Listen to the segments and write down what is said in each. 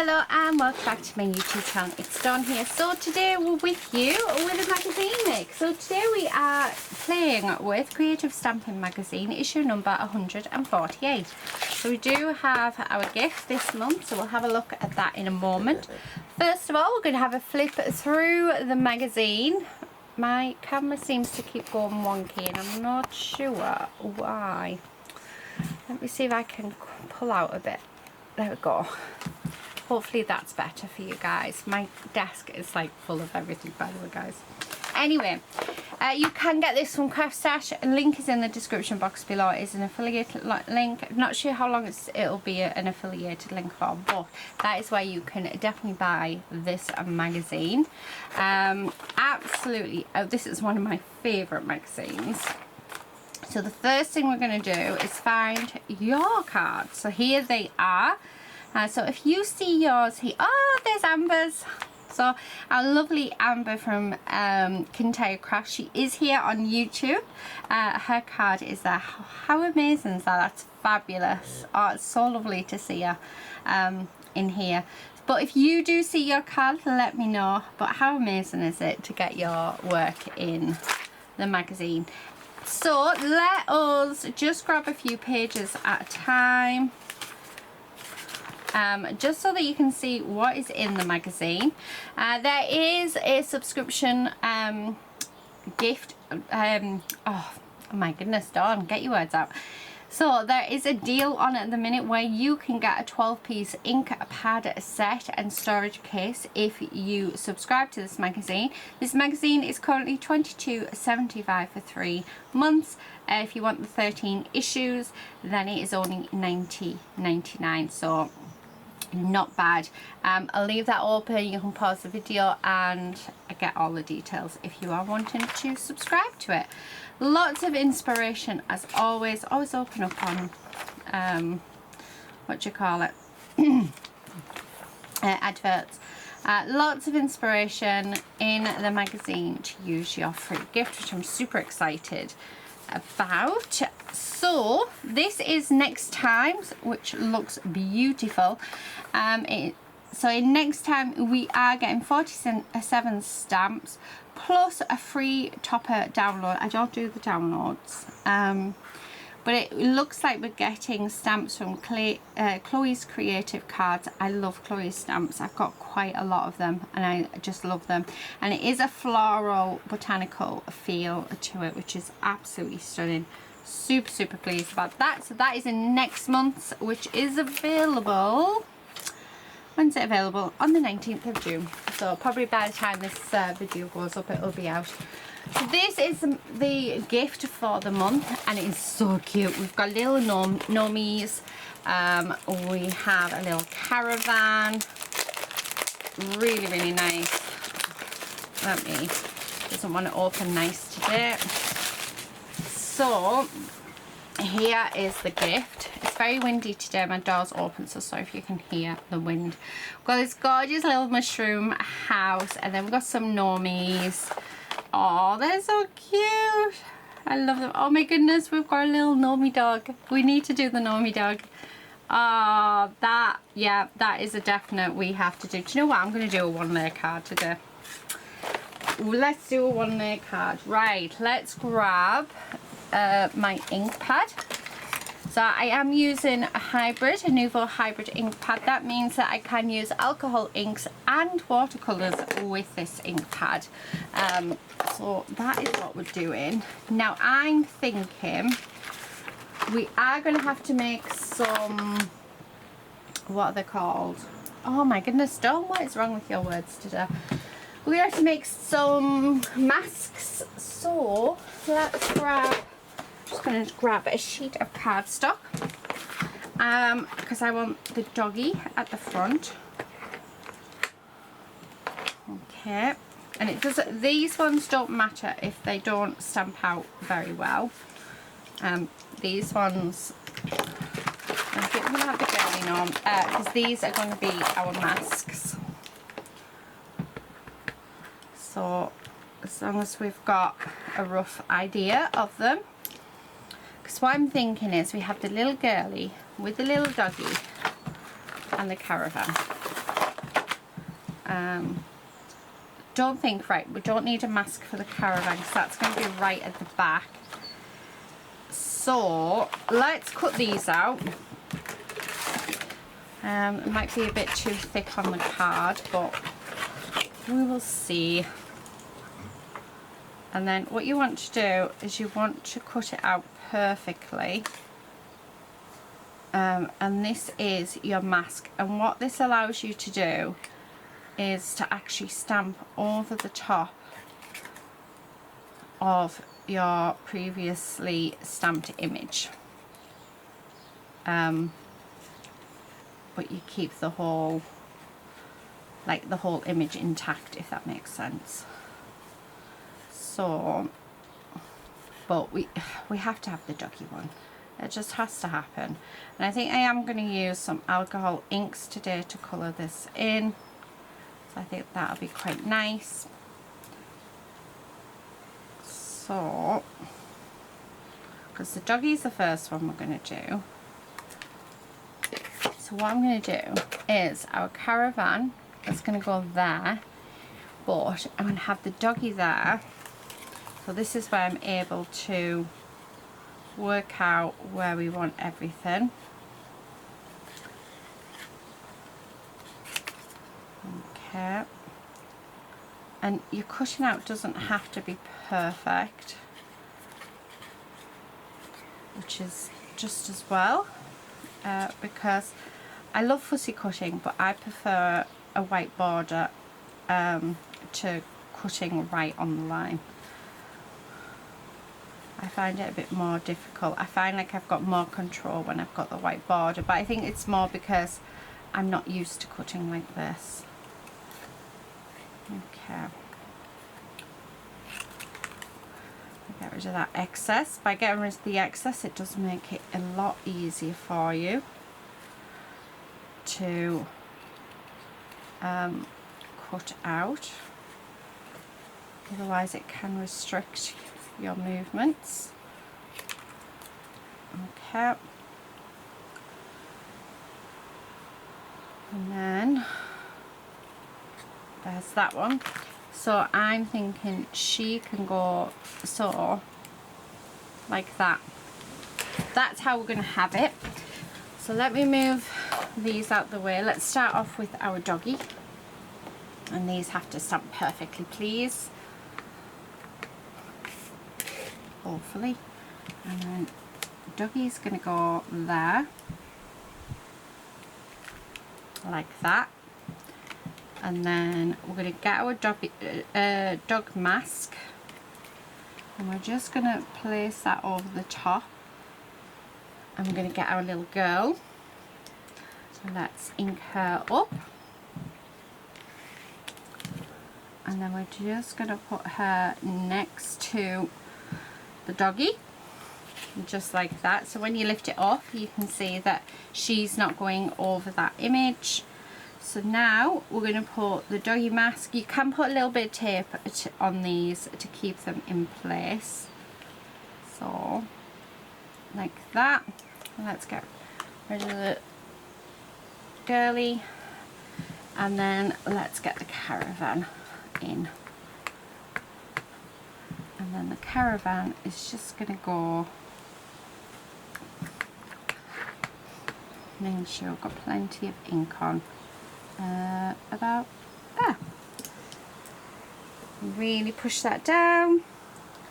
Hello and welcome back to my YouTube channel. It's Dawn here. So today we're with you with a magazine mix. So today we are playing with Creative Stampin' Magazine issue number 148. So we do have our gift this month, so we'll have a look at that in a moment. First of all, we're going to have a flip through the magazine. My camera seems to keep going wonky and I'm not sure why. Let me see if I can pull out a bit. There we go. Hopefully that's better for you guys. My desk is like full of everything, by the way, guys. Anyway, you can get this from Craft Stash. Link is in the description box below. It is an affiliate link. I'm not sure how long it'll be an affiliated link for, but that is where you can definitely buy this magazine. Absolutely. Oh, this is one of my favourite magazines. So the first thing we're going to do is find your cards. So here they are. So if you see yours here, oh, there's Amber's. So our lovely Amber from Kintyre Crafts, she is here on YouTube. Her card is there. How amazing is that? That's fabulous. Oh, it's so lovely to see her in here. But if you do see your card, let me know. But how amazing is it to get your work in the magazine? So let us just grab a few pages at a time. Just so that you can see what is in the magazine. There is a subscription gift. Oh my goodness, Dawn, get your words out. So there is a deal on at the minute where you can get a 12-piece ink pad set and storage case if you subscribe to this magazine. This magazine is currently $22.75 for 3 months. If you want the 13 issues, then it is only $90.99. So not bad. I'll leave that open. You can pause the video and get all the details if you are wanting to subscribe to it. Lots of inspiration as always. Always open up on what do you call it, adverts. Lots of inspiration in the magazine to use your free gift, which I'm super excited about. So this is Next Time, which looks beautiful. So in Next Time we are getting 47 stamps plus a free topper download. I don't do the downloads, but it looks like we're getting stamps from Chloe's Creative Cards. I love Chloe's stamps. I've got quite a lot of them and I just love them. And it is a floral botanical feel to it, which is absolutely stunning. Super pleased about that. So that is in next month's, which is available. When's it available? On the 19th of June. So probably by the time this video goes up, it'll be out. So this is the gift for the month and it is so cute. We've got little gnomies. We have a little caravan. Really nice. Let me, doesn't want to open nice today. So here is the gift. It's very windy today. My door's open, so sorry if you can hear the wind. We've got this gorgeous little mushroom house, and then we've got some gnomies. Oh, they're so cute. I love them. Oh my goodness, we've got a little gnomie dog. We need to do the gnomie dog. Oh, yeah, that is a definite we have to do. Do you know what? I'm going to do a one-layer card today. Let's do a one-layer card. Right, let's grab my ink pad. So I am using a hybrid, a Nuvo hybrid ink pad. That means that I can use alcohol inks and watercolours with this ink pad. So that is what we're doing. Now I'm thinking we are going to have to make some, what are they called? Oh my goodness, Dawn, what is wrong with your words today? We're going to have to make some masks. So let's grab, just going to grab a sheet of cardstock because I want the doggy at the front. Okay, and it does. These ones don't matter if they don't stamp out very well. These ones, I think we'll have the girly on because these are going to be our masks. So as long as we've got a rough idea of them. Because what I'm thinking is we have the little girly with the little doggy and the caravan. don't think, right, we don't need a mask for the caravan because that's going to be right at the back. So let's cut these out. It might be a bit too thick on the card, but we will see. And then what you want to do is you want to cut it out perfectly. And this is your mask, and what this allows you to do is to actually stamp over the top of your previously stamped image, but you keep the whole, like the whole image intact, if that makes sense. So, but we have to have the doggy one. It just has to happen. And I think I am going to use some alcohol inks today to colour this in. So I think that'll be quite nice. So, because the doggy is the first one we're going to do. So what I'm going to do is our caravan is going to go there, but I'm going to have the doggy there. So this is where I'm able to work out where we want everything. Okay. And your cutting out doesn't have to be perfect, which is just as well, because I love fussy cutting, but I prefer a white border to cutting right on the line. I find it a bit more difficult. I find like I've got more control when I've got the white border, but I think it's more because I'm not used to cutting like this. Okay. Get rid of that excess. By getting rid of the excess, it does make it a lot easier for you to cut out. Otherwise it can restrict your movements. Okay. And then there's that one. So I'm thinking she can go so like that. That's how we're going to have it. So let me move these out the way. Let's start off with our doggy, and these have to stamp perfectly, please, hopefully. And then doggy's going to go there like that. And then we're going to get our dog mask, and we're just going to place that over the top, and we're going to get our little girl. So let's ink her up, and then we're just going to put her next to the doggy, just like that. So when you lift it up, you can see that she's not going over that image. So now we're going to put the doggy mask. You can put a little bit of tape on these to keep them in place. So, like that. And let's get rid of the girly. And then let's get the caravan in. And then the caravan is just going to go. Making sure I've got plenty of ink on. About there. Really push that down.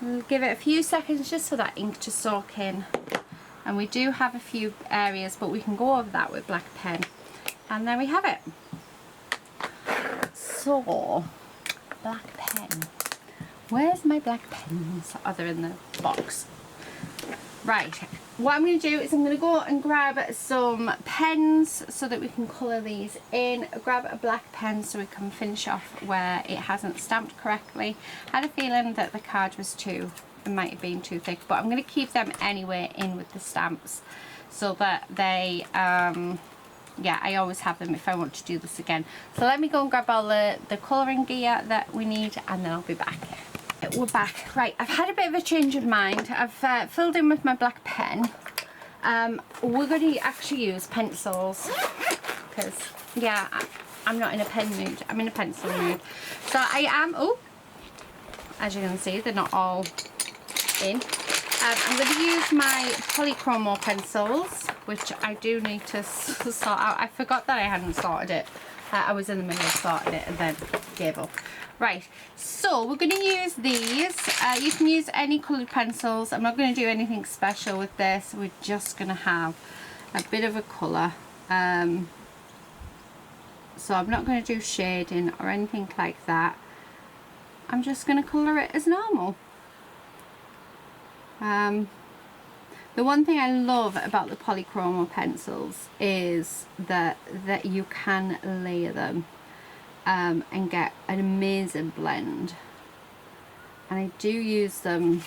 We'll give it a few seconds just for that ink to soak in. And we do have a few areas, but we can go over that with black pen. And there we have it. So, black pen. Where's my black pens? Oh, they're in the box. Right, what I'm going to do is I'm going to go and grab some pens so that we can colour these in. Grab a black pen so we can finish off where it hasn't stamped correctly. I had a feeling that the card was it might have been too thick, but I'm going to keep them anyway in with the stamps so that they, yeah, I always have them if I want to do this again. So let me go and grab all the colouring gear that we need, and then I'll be back. We're back. Right, I've had a bit of a change of mind. I've filled in with my black pen. We're going to actually use pencils because, yeah, I'm not in a pen mood, I'm in a pencil mood. So I am, oh, as you can see, they're not all in. I'm going to use my Polychromo pencils, which I do need to sort out. I forgot that I hadn't sorted it. I was in the middle of sorting it and then gave up. Right, so we're going to use these. You can use any coloured pencils. I'm not going to do anything special with this. We're just going to have a bit of a colour. So I'm not going to do shading or anything like that. I'm just going to colour it as normal. The one thing I love about the Polychromo pencils is that you can layer them and get an amazing blend. And I do use them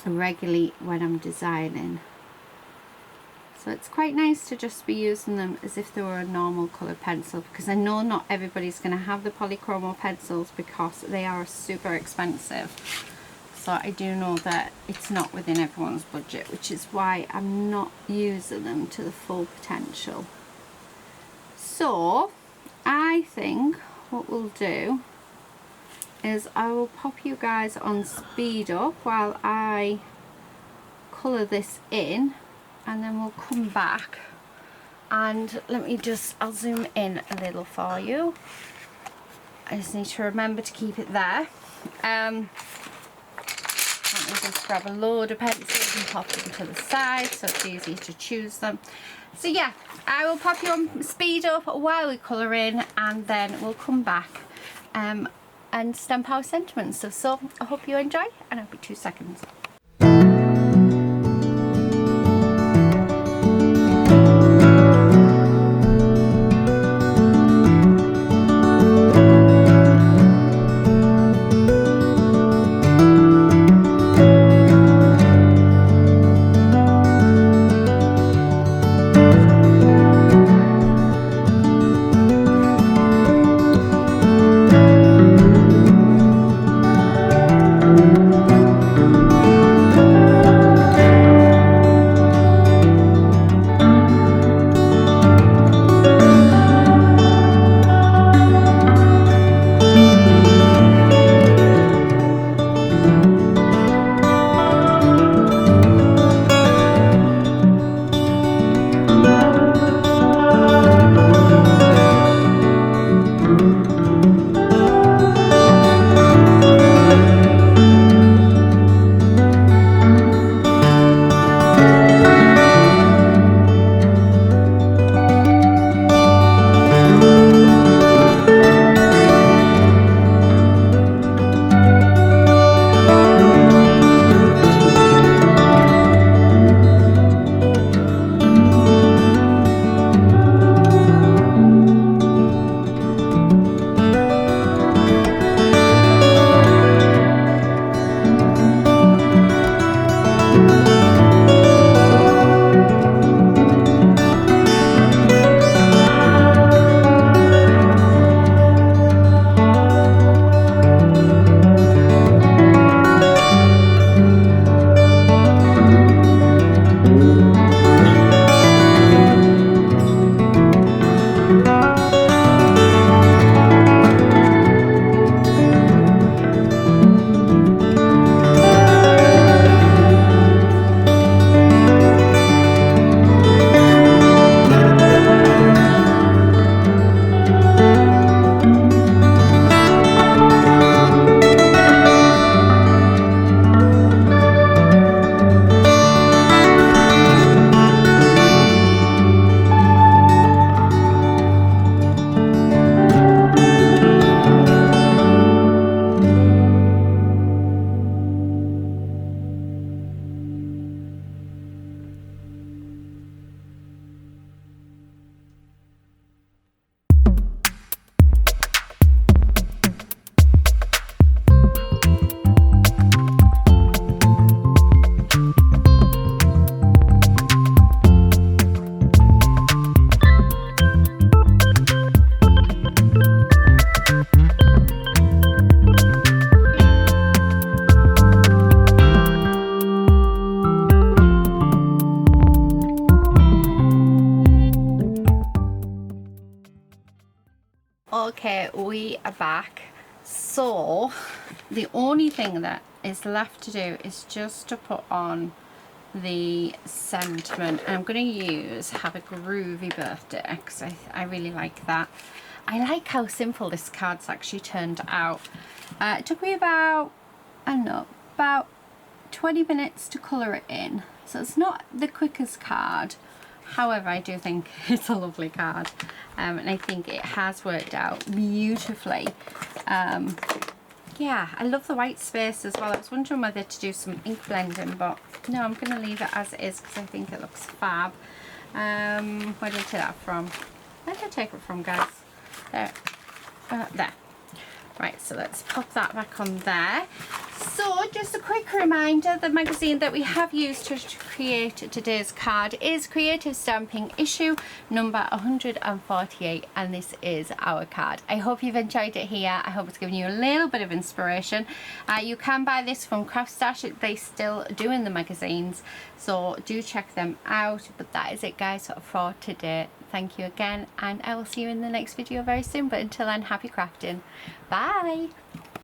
regularly when I'm designing. So it's quite nice to just be using them as if they were a normal coloured pencil, because I know not everybody's going to have the Polychromo pencils because they are super expensive. So I do know that it's not within everyone's budget, which is why I'm not using them to the full potential. So I think what we'll do is I will pop you guys on speed up while I colour this in, and then we'll come back and I'll zoom in a little for you. I just need to remember to keep it there. Let me just grab a load of pencils and pop them to the side so it's easy to choose them. So yeah, I will pop you on speed up while we colour in, and then we'll come back and stamp our sentiments. So I hope you enjoy, and I'll be 2 seconds. Okay, we are back. So the only thing that is left to do is just to put on the sentiment. I'm going to use Have a Groovy Birthday because I really like that. I like how simple this card's actually turned out. It took me about, I don't know, about 20 minutes to colour it in, so it's not the quickest card. However, I do think it's a lovely card, and I think it has worked out beautifully. Yeah, I love the white space as well. I was wondering whether to do some ink blending, but no, I'm going to leave it as it is because I think it looks fab. Where did I take that from? Where did I take it from, guys? There. There. Right, so let's pop that back on there. So just a quick reminder, the magazine that we have used to create today's card is Creative Stamping issue number 148, and this is our card. I hope you've enjoyed it here. I hope it's given you a little bit of inspiration. You can buy this from Craft Stash. They still doing the magazines, so do check them out. But that is it, guys, for today. Thank you again, and I will see you in the next video very soon. But until then, happy crafting. Bye.